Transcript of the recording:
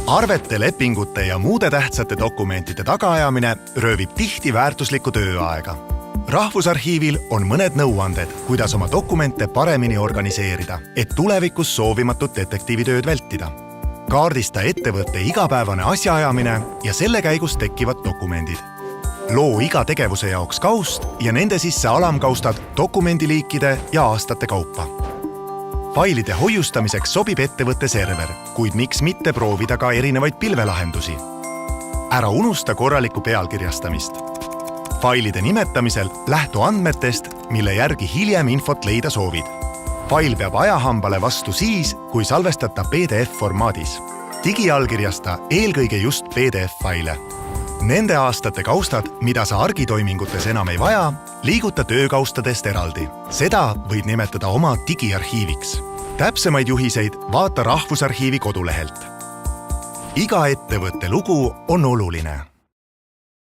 Arvete, lepingute ja muude tähtsate dokumentide tagaajamine röövib tihti väärtuslikku tööaega. Rahvusarhiivil on mõned nõuanded, kuidas oma dokumente paremini organiseerida, et tulevikus soovimatut detektiivitööd vältida. Kaardista ettevõtte igapäevane asjaajamine ja selle käigus tekkivad dokumendid. Loo iga tegevuse jaoks kaust ja nende sisse alamkaustad dokumendiliikide ja aastate kaupa. Failide hoiustamiseks sobib ettevõtte server, kuid miks mitte proovida ka erinevaid pilvelahendusi. Ära unusta korralikku pealkirjastamist. Failide nimetamisel lähtu andmetest, mille järgi hiljem infot leida soovid. Fail peab ajahambale vastu siis, kui salvestada PDF-formaadis. Digiallkirjasta eelkõige just PDF-faile. Nende aastate kaustad, mida sa argitoimingutes enam ei vaja, liiguta töökaustadest eraldi. Seda võid nimetada oma digiarhiiviks. Täpsemaid juhiseid vaata Rahvusarhiivi kodulehelt. Iga ettevõtte lugu on oluline.